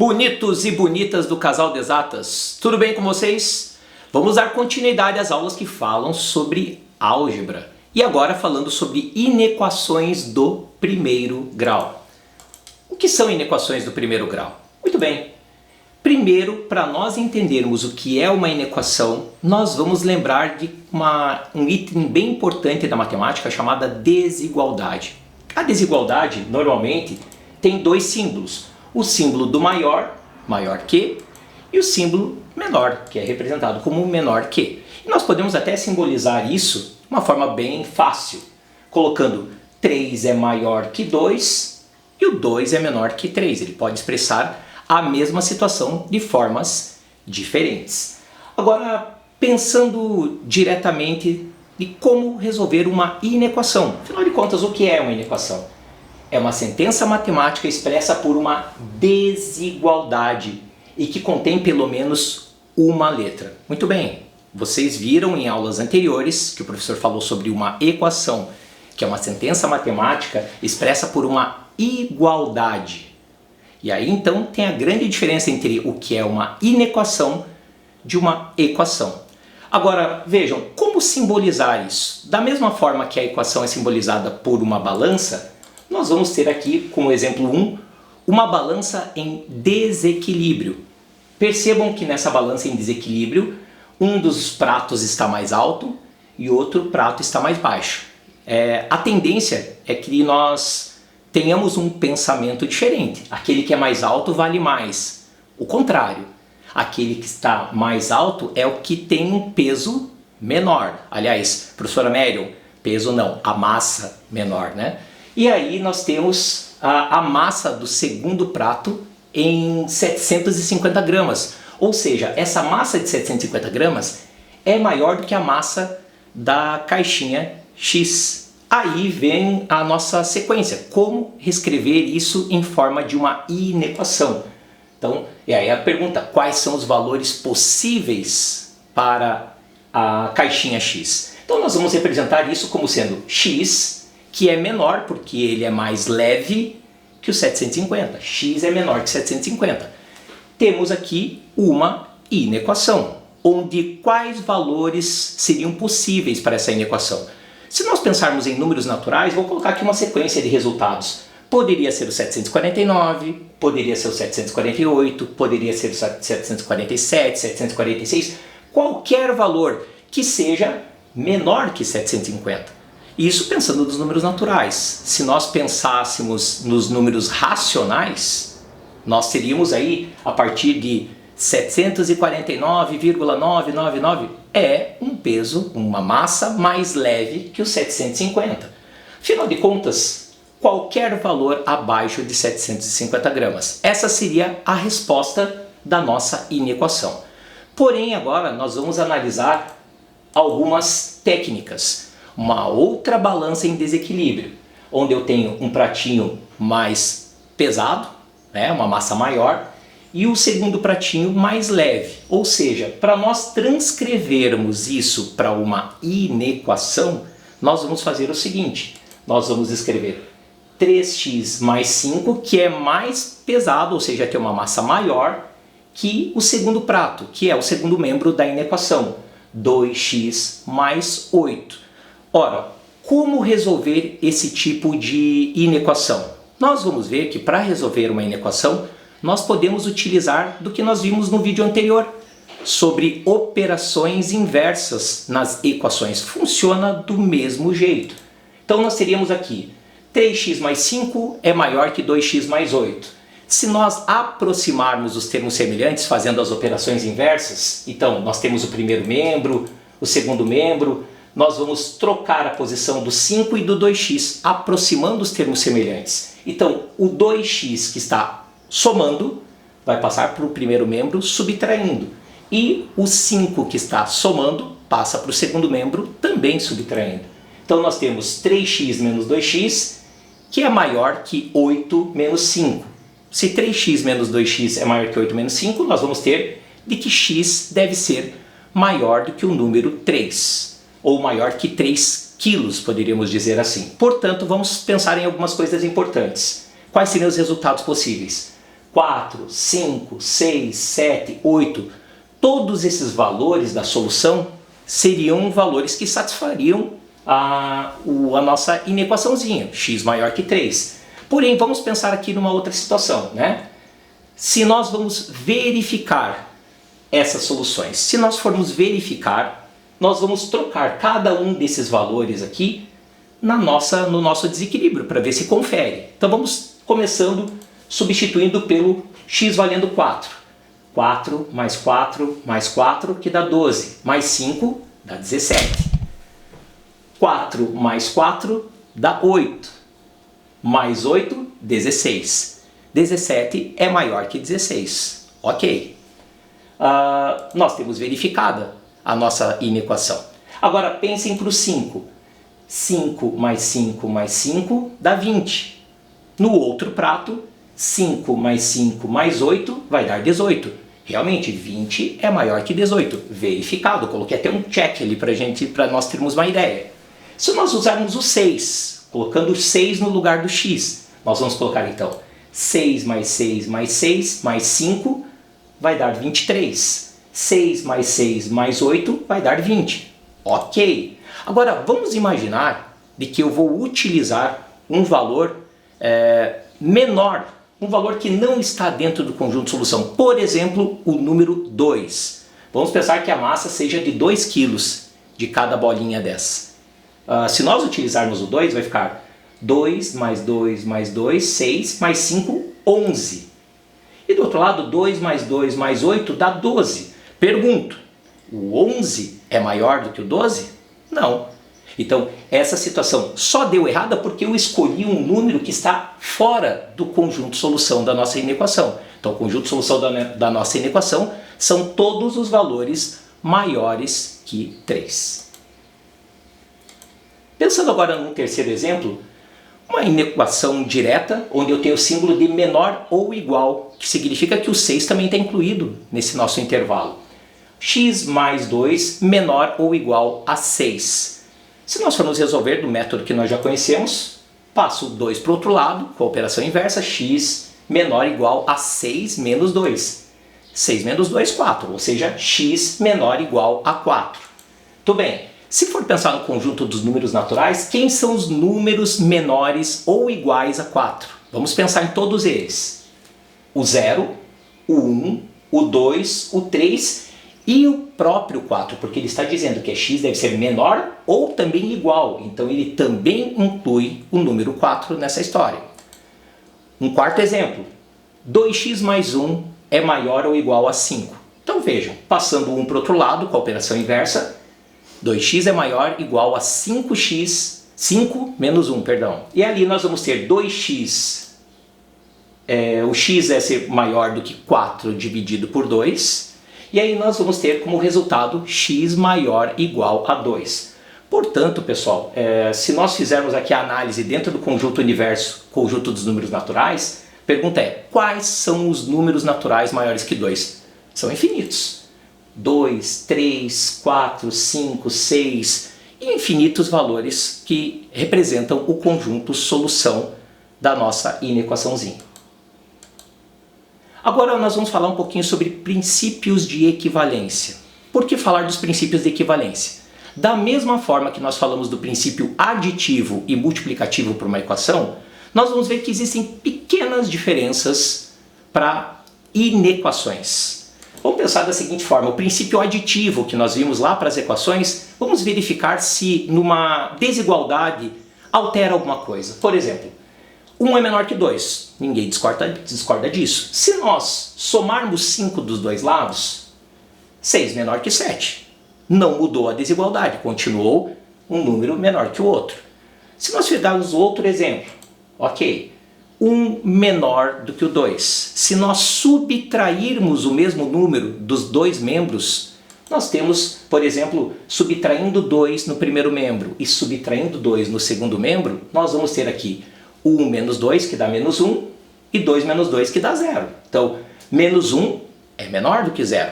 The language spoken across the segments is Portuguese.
Bonitos e bonitas do casal de exatas, tudo bem com vocês? Vamos dar continuidade às aulas que falam sobre álgebra. E agora falando sobre inequações do primeiro grau. O que são inequações do primeiro grau? Muito bem. Primeiro, para nós entendermos o que é uma inequação, nós vamos lembrar de um item bem importante da matemática chamada desigualdade. A desigualdade, normalmente, tem dois símbolos. O símbolo do maior, maior que, e o símbolo menor, que é representado como menor que. E nós podemos até simbolizar isso de uma forma bem fácil, colocando 3 é maior que 2 e o 2 é menor que 3. Ele pode expressar a mesma situação de formas diferentes. Agora, pensando diretamente de como resolver uma inequação. Afinal de contas, o que é uma inequação? É uma sentença matemática expressa por uma desigualdade e que contém pelo menos uma letra. Muito bem, vocês viram em aulas anteriores que o professor falou sobre uma equação, que é uma sentença matemática expressa por uma igualdade. E aí então tem a grande diferença entre o que é uma inequação de uma equação. Agora vejam, como simbolizar isso? Da mesma forma que a equação é simbolizada por uma balança, nós vamos ter aqui, como exemplo 1, uma balança em desequilíbrio. Percebam que nessa balança em desequilíbrio, um dos pratos está mais alto e outro prato está mais baixo. A tendência é que nós tenhamos um pensamento diferente. Aquele que é mais alto vale mais. O contrário, aquele que está mais alto é o que tem um peso menor. Aliás, professora Marion, peso não, a massa menor, né? E aí nós temos a massa do segundo prato em 750 gramas. Ou seja, essa massa de 750 gramas é maior do que a massa da caixinha X. Aí vem a nossa sequência. Como reescrever isso em forma de uma inequação? Então, e aí a pergunta, quais são os valores possíveis para a caixinha X? Então nós vamos representar isso como sendo X, que é menor porque ele é mais leve que o 750. X é menor que 750. Temos aqui uma inequação, onde quais valores seriam possíveis para essa inequação? Se nós pensarmos em números naturais, vou colocar aqui uma sequência de resultados. Poderia ser o 749, poderia ser o 748, poderia ser o 747, 746, qualquer valor que seja menor que 750. Isso pensando nos números naturais. Se nós pensássemos nos números racionais, nós teríamos aí a partir de 749,999 é um peso, uma massa mais leve que o 750. Afinal de contas, qualquer valor abaixo de 750 gramas. Essa seria a resposta da nossa inequação. Porém, agora nós vamos analisar algumas técnicas. Uma outra balança em desequilíbrio, onde eu tenho um pratinho mais pesado, né, uma massa maior, e o segundo pratinho mais leve. Ou seja, para nós transcrevermos isso para uma inequação, nós vamos fazer o seguinte, nós vamos escrever 3x mais 5, que é mais pesado, ou seja, tem uma massa maior que o segundo prato, que é o segundo membro da inequação, 2x mais 8. Ora, como resolver esse tipo de inequação? Nós vamos ver que para resolver uma inequação, nós podemos utilizar do que nós vimos no vídeo anterior, sobre operações inversas nas equações. Funciona do mesmo jeito. Então nós teríamos aqui 3x mais 5 é maior que 2x mais 8. Se nós aproximarmos os termos semelhantes fazendo as operações inversas, então nós temos o primeiro membro, o segundo membro, nós vamos trocar a posição do 5 e do 2x, aproximando os termos semelhantes. Então, o 2x que está somando vai passar para o primeiro membro subtraindo. E o 5 que está somando passa para o segundo membro também subtraindo. Então, nós temos 3x menos 2x, que é maior que 8 menos 5. Se 3x menos 2x é maior que 8 menos 5, nós vamos ter de que x deve ser maior do que o número 3. Ou maior que 3 quilos, poderíamos dizer assim. Portanto, vamos pensar em algumas coisas importantes. Quais seriam os resultados possíveis? 4, 5, 6, 7, 8, todos esses valores da solução seriam valores que satisfariam a nossa inequaçãozinha, x maior que 3. Porém, vamos pensar aqui numa outra situação, né? Se nós vamos verificar essas soluções, se nós formos verificar, nós vamos trocar cada um desses valores aqui no nosso desequilíbrio, para ver se confere. Então vamos começando substituindo pelo x valendo 4. 4 mais 4 mais 4, que dá 12, mais 5 dá 17. 4 mais 4 dá 8, mais 8, 16. 17 é maior que 16. Ok. Nós temos verificada a nossa inequação. Agora pensem para o 5. 5 mais 5 mais 5 dá 20. No outro prato, 5 mais 5 mais 8 vai dar 18. Realmente, 20 é maior que 18. Verificado. Coloquei até um check ali para nós termos uma ideia. Se nós usarmos o 6, colocando o 6 no lugar do x, nós vamos colocar então 6 mais 6 mais 6 mais 5 vai dar 23. 6 mais 6 mais 8 vai dar 20. Ok. Agora, vamos imaginar de que eu vou utilizar um valor menor, um valor que não está dentro do conjunto de solução. Por exemplo, o número 2. Vamos pensar que a massa seja de 2 kg de cada bolinha dessa. Se nós utilizarmos o 2, vai ficar 2 mais 2 mais 2, 6, mais 5, 11. E do outro lado, 2 mais 2 mais 8 dá 12. Pergunto, o 11 é maior do que o 12? Não. Então, essa situação só deu errada porque eu escolhi um número que está fora do conjunto solução da nossa inequação. Então, o conjunto solução da nossa inequação são todos os valores maiores que 3. Pensando agora num terceiro exemplo, uma inequação direta, onde eu tenho o símbolo de menor ou igual, que significa que o 6 também está incluído nesse nosso intervalo. X mais 2 menor ou igual a 6. Se nós formos resolver do método que nós já conhecemos, passo o 2 para o outro lado, com a operação inversa, x menor ou igual a 6 menos 2. 6 menos 2, 4, ou seja, x menor ou igual a 4. Tudo bem, se for pensar no conjunto dos números naturais, quem são os números menores ou iguais a 4? Vamos pensar em todos eles. O 0, o 1, o 2, o 3 e o próprio 4, porque ele está dizendo que x deve ser menor ou também igual, então ele também inclui o número 4 nessa história. Um quarto exemplo, 2x mais 1 é maior ou igual a 5. Então vejam, passando o 1 para o outro lado, com a operação inversa, 2x é maior ou igual a 5x, 5 menos 1, perdão. E ali nós vamos ter 2x, o x é ser maior do que 4 dividido por 2, e aí nós vamos ter como resultado x maior ou igual a 2. Portanto, pessoal, se nós fizermos aqui a análise dentro do conjunto universo, conjunto dos números naturais, a pergunta é, quais são os números naturais maiores que 2? São infinitos. 2, 3, 4, 5, 6 e infinitos valores que representam o conjunto solução da nossa inequaçãozinha. Agora nós vamos falar um pouquinho sobre princípios de equivalência. Por que falar dos princípios de equivalência? Da mesma forma que nós falamos do princípio aditivo e multiplicativo para uma equação, nós vamos ver que existem pequenas diferenças para inequações. Vamos pensar da seguinte forma, o princípio aditivo que nós vimos lá para as equações, vamos verificar se numa desigualdade altera alguma coisa. Por exemplo, 1 é menor que 2, ninguém discorda disso. Se nós somarmos 5 dos dois lados, 6 menor que 7. Não mudou a desigualdade, continuou um número menor que o outro. Se nós pegarmos outro exemplo, ok, 1 menor do que o 2. Se nós subtrairmos o mesmo número dos dois membros, nós temos, por exemplo, subtraindo 2 no primeiro membro e subtraindo 2 no segundo membro, nós vamos ter aqui 1 menos 2, que dá menos 1, e 2 menos 2, que dá 0. Então, menos 1 é menor do que 0.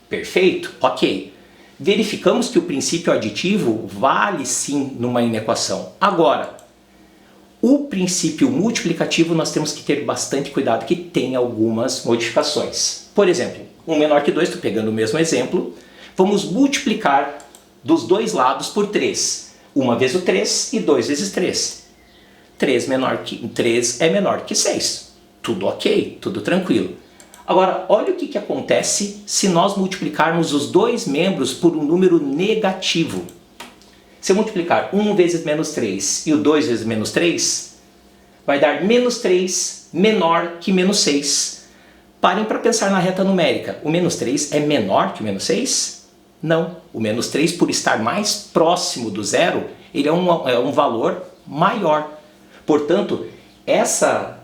Perfeito? Ok. Verificamos que o princípio aditivo vale sim numa inequação. Agora, O princípio multiplicativo nós temos que ter bastante cuidado, que tem algumas modificações. Por exemplo, 1 menor que 2, estou pegando o mesmo exemplo, vamos multiplicar dos dois lados por 3. 1 vezes o 3 e 2 vezes 3. 3 é menor que 6. Tudo ok, tudo tranquilo. Agora, olha o que acontece se nós multiplicarmos os dois membros por um número negativo. Se eu multiplicar 1 vezes menos 3 e o 2 vezes menos 3, vai dar menos 3 menor que menos 6. Parem para pensar na reta numérica. O menos 3 é menor que o menos 6? Não. O menos 3, por estar mais próximo do zero, ele é um valor maior. Portanto, essa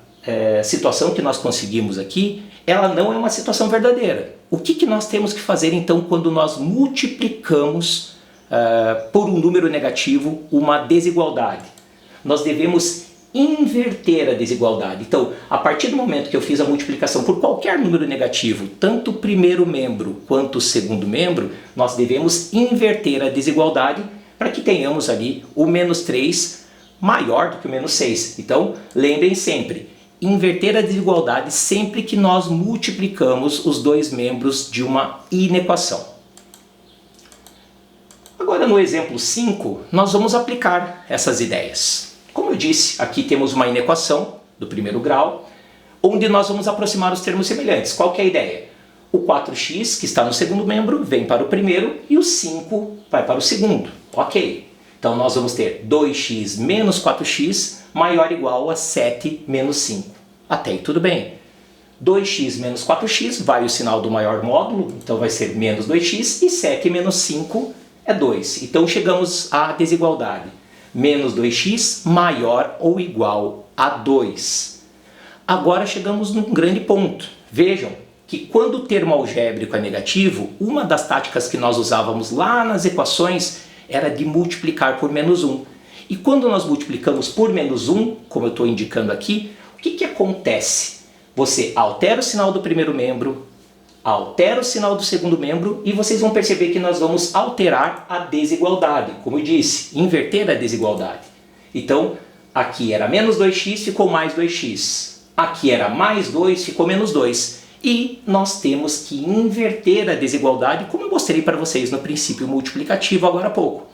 situação que nós conseguimos aqui, ela não é uma situação verdadeira. O que nós temos que fazer então quando nós multiplicamos por um número negativo uma desigualdade? Nós devemos inverter a desigualdade. Então, a partir do momento que eu fiz a multiplicação por qualquer número negativo, tanto o primeiro membro quanto o segundo membro, nós devemos inverter a desigualdade para que tenhamos ali o menos 3 maior do que o menos 6. Então, lembrem sempre, inverter a desigualdade sempre que nós multiplicamos os dois membros de uma inequação. Agora, no exemplo 5, nós vamos aplicar essas ideias. Como eu disse, aqui temos uma inequação do primeiro grau, onde nós vamos aproximar os termos semelhantes. Qual que é a ideia? O 4x, que está no segundo membro, vem para o primeiro e o 5 vai para o segundo. Ok. Então nós vamos ter 2x menos 4x maior ou igual a 7 menos 5. Até aí tudo bem. 2x menos 4x, vai o sinal do maior módulo, então vai ser menos 2x, e 7 menos 5 é 2. Então chegamos à desigualdade. Menos 2x maior ou igual a 2. Agora chegamos num grande ponto. Vejam que quando o termo algébrico é negativo, uma das táticas que nós usávamos lá nas equações era de multiplicar por menos 1. E quando nós multiplicamos por menos 1, como eu estou indicando aqui, o que acontece? Você altera o sinal do primeiro membro, altera o sinal do segundo membro e vocês vão perceber que nós vamos alterar a desigualdade. Como eu disse, inverter a desigualdade. Então, aqui era menos 2x, ficou mais 2x. Aqui era mais 2, ficou menos 2. E nós temos que inverter a desigualdade, como eu mostrei para vocês no princípio multiplicativo agora há pouco.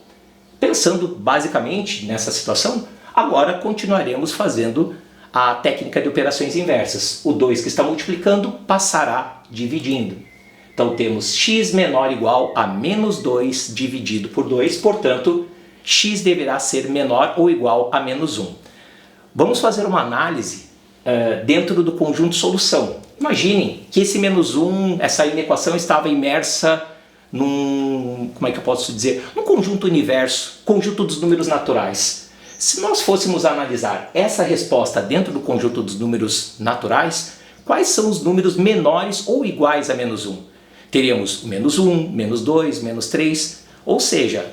Pensando basicamente nessa situação, agora continuaremos fazendo a técnica de operações inversas. O 2 que está multiplicando passará dividindo. Então temos x menor ou igual a menos 2 dividido por 2, portanto, x deverá ser menor ou igual a menos 1. Vamos fazer uma análise dentro do conjunto solução. Imaginem que esse menos 1, essa inequação estava imersa num, como é que eu posso dizer, num conjunto universo, conjunto dos números naturais. Se nós fôssemos analisar essa resposta dentro do conjunto dos números naturais, quais são os números menores ou iguais a menos 1? Teríamos menos 1, menos 2, menos 3, ou seja,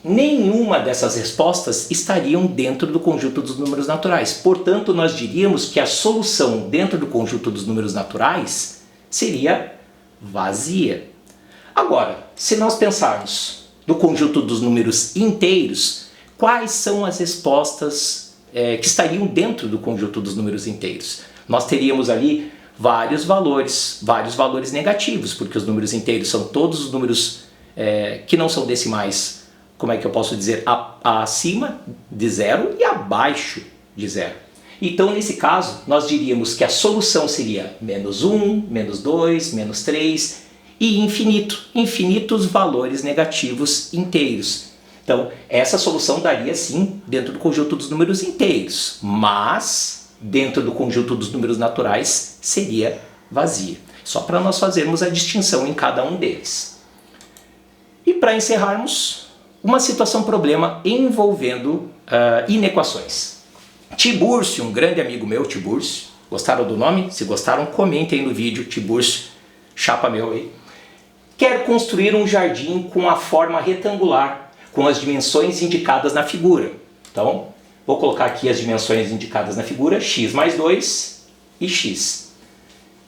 nenhuma dessas respostas estariam dentro do conjunto dos números naturais. Portanto, nós diríamos que a solução dentro do conjunto dos números naturais seria vazia. Agora, se nós pensarmos no conjunto dos números inteiros, quais são as respostas que estariam dentro do conjunto dos números inteiros? Nós teríamos ali vários valores negativos, porque os números inteiros são todos os números que não são decimais, como é que eu posso dizer, acima de zero e abaixo de zero. Então, nesse caso, nós diríamos que a solução seria menos 1, menos 2, menos 3 e infinito, infinitos valores negativos inteiros. Então, essa solução daria sim dentro do conjunto dos números inteiros, mas dentro do conjunto dos números naturais seria vazia. Só para nós fazermos a distinção em cada um deles. E para encerrarmos, uma situação-problema envolvendo inequações. Tiburcio, um grande amigo meu, Tiburcio, gostaram do nome? Se gostaram, comentem no vídeo, Tiburcio, chapa meu aí. Quer construir um jardim com a forma retangular, com as dimensões indicadas na figura. Então, vou colocar aqui as dimensões indicadas na figura, x mais 2 e x.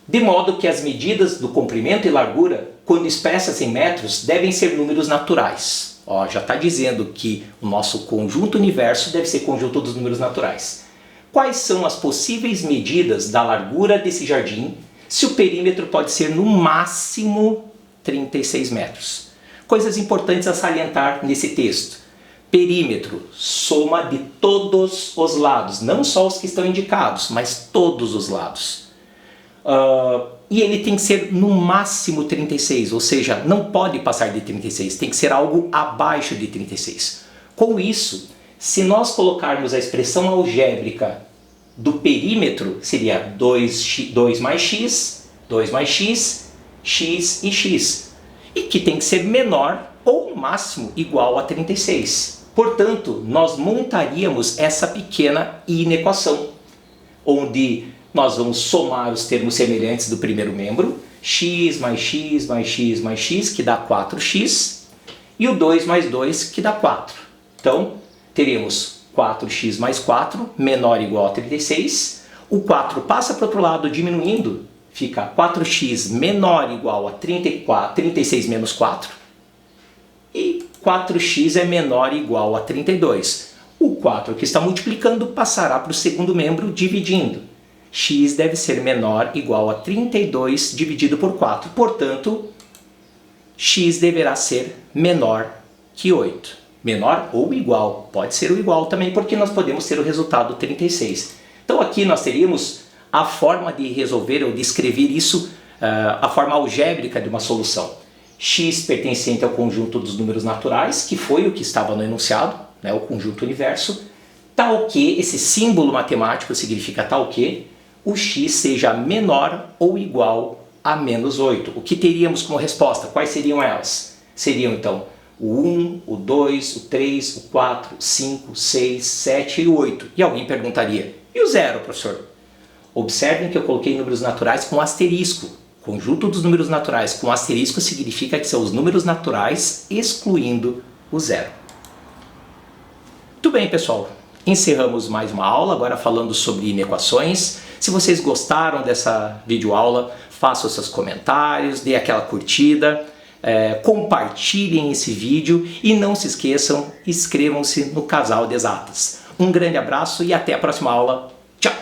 De modo que as medidas do comprimento e largura, quando expressas em metros, devem ser números naturais. Ó, já está dizendo que o nosso conjunto universo deve ser conjunto dos números naturais. Quais são as possíveis medidas da largura desse jardim se o perímetro pode ser no máximo 36 metros? Coisas importantes a salientar nesse texto. Perímetro, soma de todos os lados, não só os que estão indicados, mas todos os lados. E ele tem que ser no máximo 36, ou seja, não pode passar de 36, tem que ser algo abaixo de 36. Com isso, se nós colocarmos a expressão algébrica do perímetro, seria 2 mais x, x e x. E que tem que ser menor ou no máximo igual a 36. Portanto, nós montaríamos essa pequena inequação, onde nós vamos somar os termos semelhantes do primeiro membro, x mais x mais x mais x, que dá 4x, e o 2 mais 2, que dá 4. Então, teríamos 4x mais 4, menor ou igual a 36. O 4 passa para o outro lado diminuindo, fica 4x menor ou igual a 36 menos 4. E 4x é menor ou igual a 32. O 4 que está multiplicando passará para o segundo membro dividindo. X deve ser menor ou igual a 32 dividido por 4. Portanto, x deverá ser menor que 8. Menor ou igual. Pode ser o igual também, porque nós podemos ter o resultado 36. Então aqui nós teríamos a forma de resolver ou de escrever isso, a forma algébrica de uma solução. X pertencente ao conjunto dos números naturais, que foi o que estava no enunciado, né, o conjunto universo, tal que, esse símbolo matemático significa tal que, o x seja menor ou igual a menos 8. O que teríamos como resposta? Quais seriam elas? Seriam então o 1, o 2, o 3, o 4, o 5, o 6, 7 e o 8. E alguém perguntaria, e o 0, professor? Observem que eu coloquei números naturais com asterisco. Conjunto dos números naturais com asterisco significa que são os números naturais excluindo o 0. Muito bem, pessoal. Encerramos mais uma aula, agora falando sobre inequações. Se vocês gostaram dessa videoaula, façam seus comentários, dê aquela curtida, compartilhem esse vídeo e não se esqueçam, inscrevam-se no Casal de Exatas. Um grande abraço e até a próxima aula. Tchau!